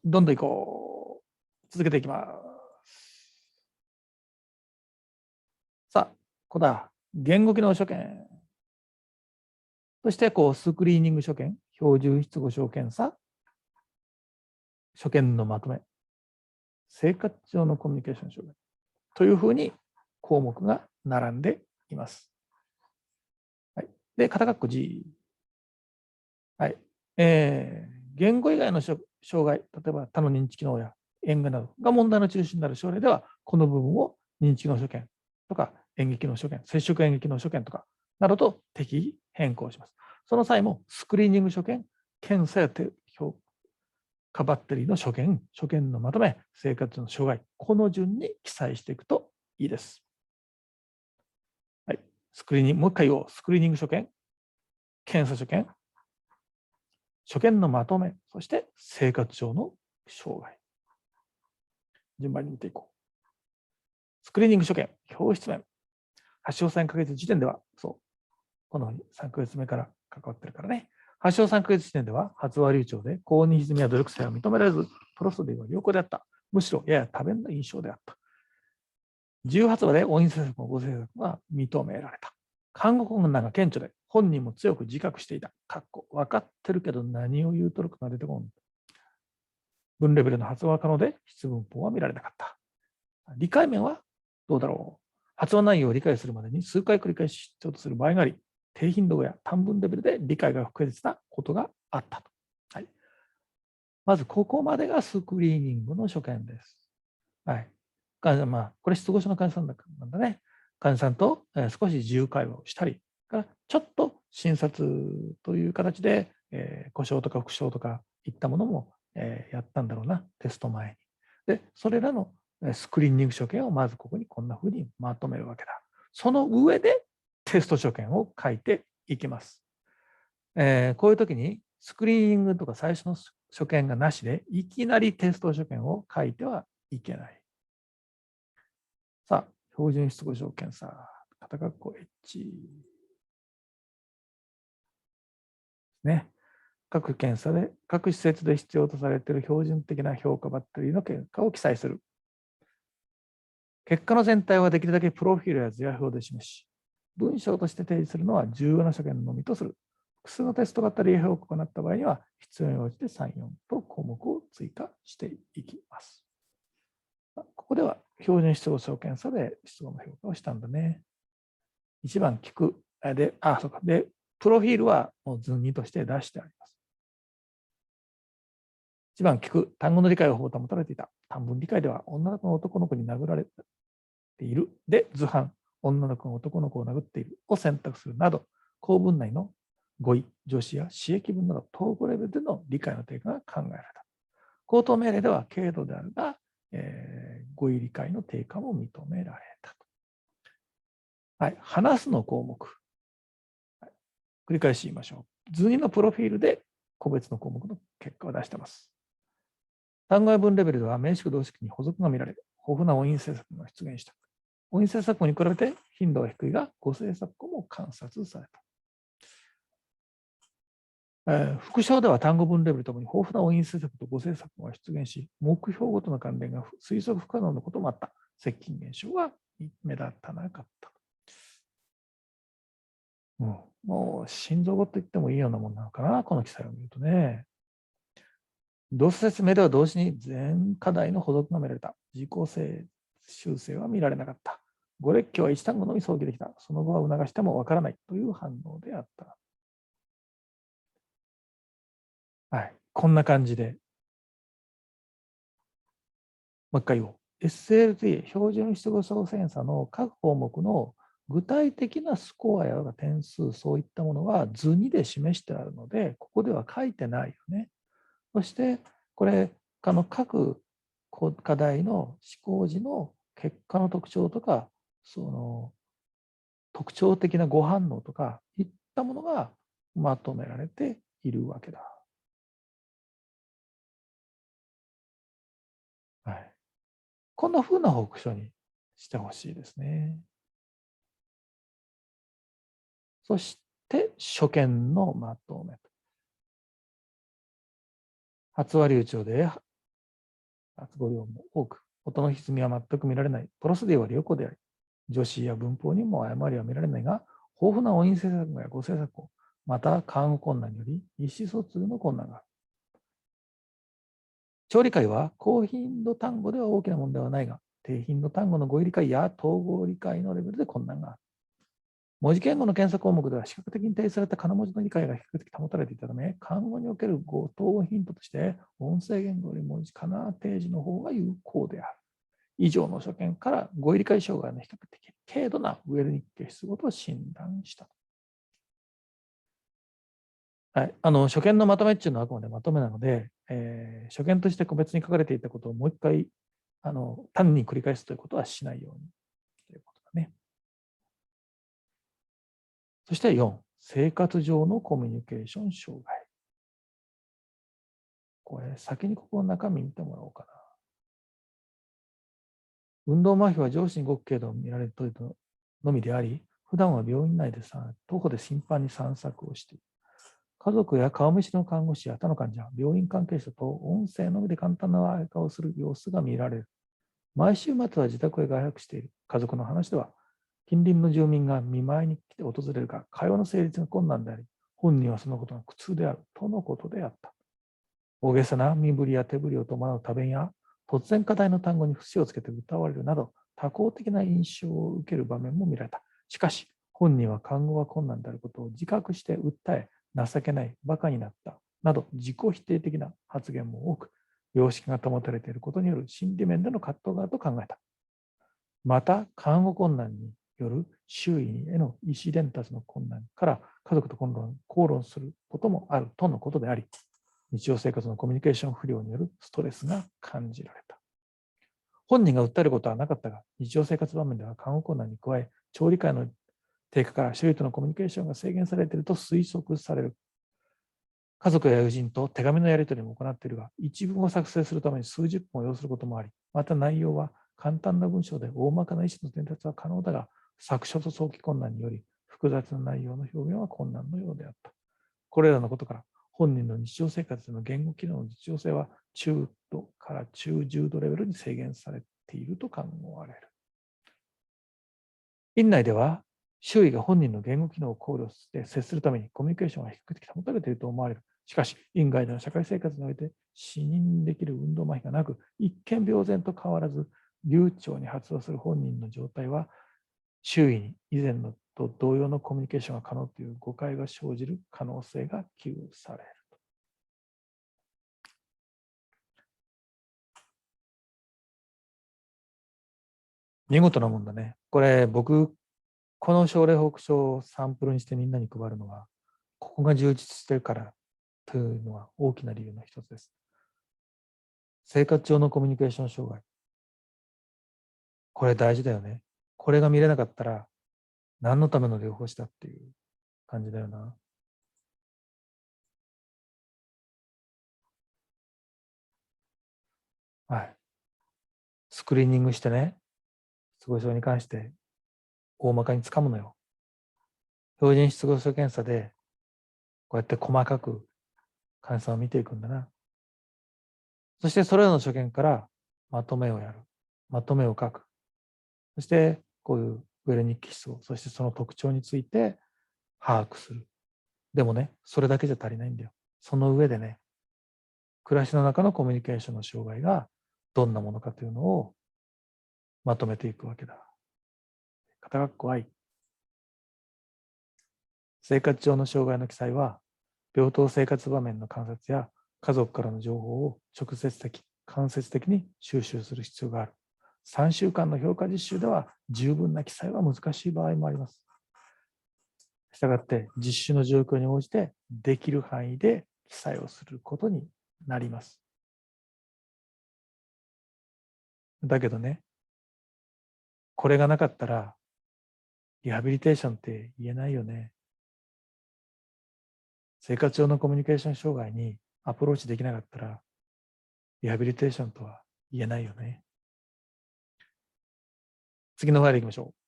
どんどんいこう。続けていきます。さあ、ここだ。言語機能所見。そして、スクリーニング所見、標準失語症検査、所見のまとめ、生活上のコミュニケーション障害というふうに項目が並んでいます。はい、で、片括弧 G。はい。言語以外の障害、例えば他の認知機能や演技などが問題の中心になる症例では、この部分を認知機能所見とか演劇の所見、接触演劇の所見とかなどと適宜変更します。その際もスクリーニング所見、検査や評価バッテリーの所見のまとめ、生活の障害、この順に記載していくといいです。はい。もう一回言おう。スクリーニング所見、検査所見、所見のまとめ、そして生活上の障害。順番に見ていこう。スクリーニング所見、表出面。発症3ヶ月時点では、そう、この3ヶ月目から関わってるからね。発症3ヶ月時点では、発話流暢で、高に歪みや努力性は認められず、プロストディは良好であった。むしろやや多弁な印象であった。18話で音韻政策も語政策が認められた。看護困難が顕著で、本人も強く自覚していた。分かってるけど何を言うとるかが出てこん。文レベルの発話可能で、質文法は見られなかった。理解面はどうだろう。発話内容を理解するまでに数回繰り返し必要とする場合があり、低頻度語や短文レベルで理解が不可欠なことがあったと。はい、まず、ここまでがスクリーニングの所見です。はい。これ、失語症の患者さんなんだね。患者さんと少し自由会話をしたり、からちょっと診察という形で、故障とか副症とかいったものも、やったんだろうな、テスト前に。で、それらのスクリーニング所見をまずここにこんなふうにまとめるわけだ。その上でテスト所見を書いていきます。こういう時にスクリーニングとか最初の所見がなしで、いきなりテスト所見を書いてはいけない。さあ、標準失語症検査、片括弧 H。ね。各検査で、各施設で必要とされている標準的な評価バッテリーの結果を記載する。結果の全体はできるだけプロフィールや図や表で示し、文章として提示するのは重要な所見のみとする。複数のテストバッテリー評価を行った場合には、必要に応じて3、4と項目を追加していきます。ここでは標準失語症検査で失語の評価をしたんだね。1番聞く。そうか。で、プロフィールはもう図2として出してあります。1番聞く。単語の理解をほぼ保たれていた。短文理解では女の子が男の子に殴られている。で、図版。女の子が男の子を殴っているを選択するなど、構文内の語彙、助詞や詞役文など、統合レベルでの理解の低下が考えられた。口頭命令では軽度であるが、語彙理解の低下も認められた。はい、話すの項目。はい、繰り返し言いましょう。図2のプロフィールで個別の項目の結果を出しています。単語や文レベルでは名詞動詞に補足が見られる。豊富な音韻政策が出現した。音韻政策語に比べて頻度は低いが、語政策語も観察された。副章では単語文レベルともに豊富な音韻政策と語政策語が出現し、目標ごとの関連が推測不可能なこともあった。接近現象は目立たなかった。もう心臓語と言ってもいいようなもんなのかな、この記載を見るとね。動作説明では同時に全課題の補足が見られた。自己修正は見られなかった。語列挙は一単語のみ想起できた。その後は促してもわからないという反応であった。はい。こんな感じで。もう一回言おう。SLT、標準失語症センサの各項目の具体的なスコアや点数、そういったものは図2で示してあるので、ここでは書いてないよね。そして、これ、各課題の試行時の結果の特徴とか、その特徴的なご反応とかいったものがまとめられているわけだ。はい、こんな風な報告書にしてほしいですね。そして、所見のまとめ。発話流暢で発語量も多く、音の歪みは全く見られない。プロスディは良好であり、助詞や文法にも誤りは見られないが、豊富な音韻制作や語制作を、また漢語困難により意思疎通の困難がある。調理解は高頻度単語では大きな問題はないが、低頻度単語の語彙理解や統合理解のレベルで困難がある。文字言語の検査項目では視覚的に定義された仮名文字の理解が比較的保たれていたため、漢語における語頭ヒントとして、音声言語より文字仮名提示の方が有効である。以上の所見から語彙理解障害の比較的軽度なウェルニッケ失語と診断した。はい、所見のまとめっていうのはあくまでまとめなので、所見として個別に書かれていたことをもう一回単に繰り返すということはしないようにということだね。そして4、生活上のコミュニケーション障害。これ、先にここの中身見てもらおうかな。運動麻痺は上司にごく軽度見られるというのみであり、普段は病院内で徒歩で頻繁に散策をしている。家族や顔見知りの看護師や他の患者、病院関係者と音声のみで簡単な会話をする様子が見られる。毎週末は自宅へ外泊している。家族の話では、近隣の住民が見舞いに来て訪れるが、会話の成立が困難であり、本人はそのことが苦痛であるとのことであった。大げさな身振りや手振りを伴う多弁や、突然課題の単語に節をつけて歌われるなど、多項的な印象を受ける場面も見られた。しかし、本人は看護が困難であることを自覚して訴え、情けない、馬鹿になった、など自己否定的な発言も多く、良識が保たれていることによる心理面での葛藤があると考えた。また、看護困難による周囲への意思伝達の困難から家族と口論することもあるとのことであり、日常生活のコミュニケーション不良によるストレスが感じられた。本人が訴えることはなかったが、日常生活場面では看護困難に加え、調理会の低下から周囲とのコミュニケーションが制限されていると推測される。家族や友人と手紙のやり取りも行っているが、一文を作成するために数十分を要することもあり、また内容は簡単な文章で大まかな意思の伝達は可能だが、作書と早期困難により、複雑な内容の表現は困難のようであった。これらのことから、本人の日常生活での言語機能の実用性は中度から中重度レベルに制限されていると考えられる。院内では、周囲が本人の言語機能を考慮して接するためにコミュニケーションが比較的保たれていると思われる。しかし、院外での社会生活において死認できる運動麻痺がなく、一見病然と変わらず、流暢に発話する本人の状態は、周囲に以前のと同様のコミュニケーションが可能という誤解が生じる可能性が危惧される。見事なもんだね。これ、僕、この症例報告書をサンプルにしてみんなに配るのは、ここが充実してるからというのは大きな理由の一つです。生活上のコミュニケーション障害。これ大事だよね。これが見れなかったら、何のための療法士だっていう感じだよな。はい。スクリーニングしてね、失語症に関して大まかにつかむのよ。標準失語症検査で、こうやって細かく患者さんを見ていくんだな。そしてそれらの所見からまとめをやる。まとめを書く。そしてこういうウェルニッキ思想、そしてその特徴について把握する。でもね、それだけじゃ足りないんだよ。その上でね、暮らしの中のコミュニケーションの障害がどんなものかというのをまとめていくわけだ。肩が怖い。生活上の障害の記載は、病棟生活場面の観察や家族からの情報を直接的、間接的に収集する必要がある。3週間の評価実習では十分な記載は難しい場合もあります。したがって実習の状況に応じてできる範囲で記載をすることになります。だけどね、これがなかったらリハビリテーションって言えないよね。生活上のコミュニケーション障害にアプローチできなかったらリハビリテーションとは言えないよね。次のファイル行きましょう。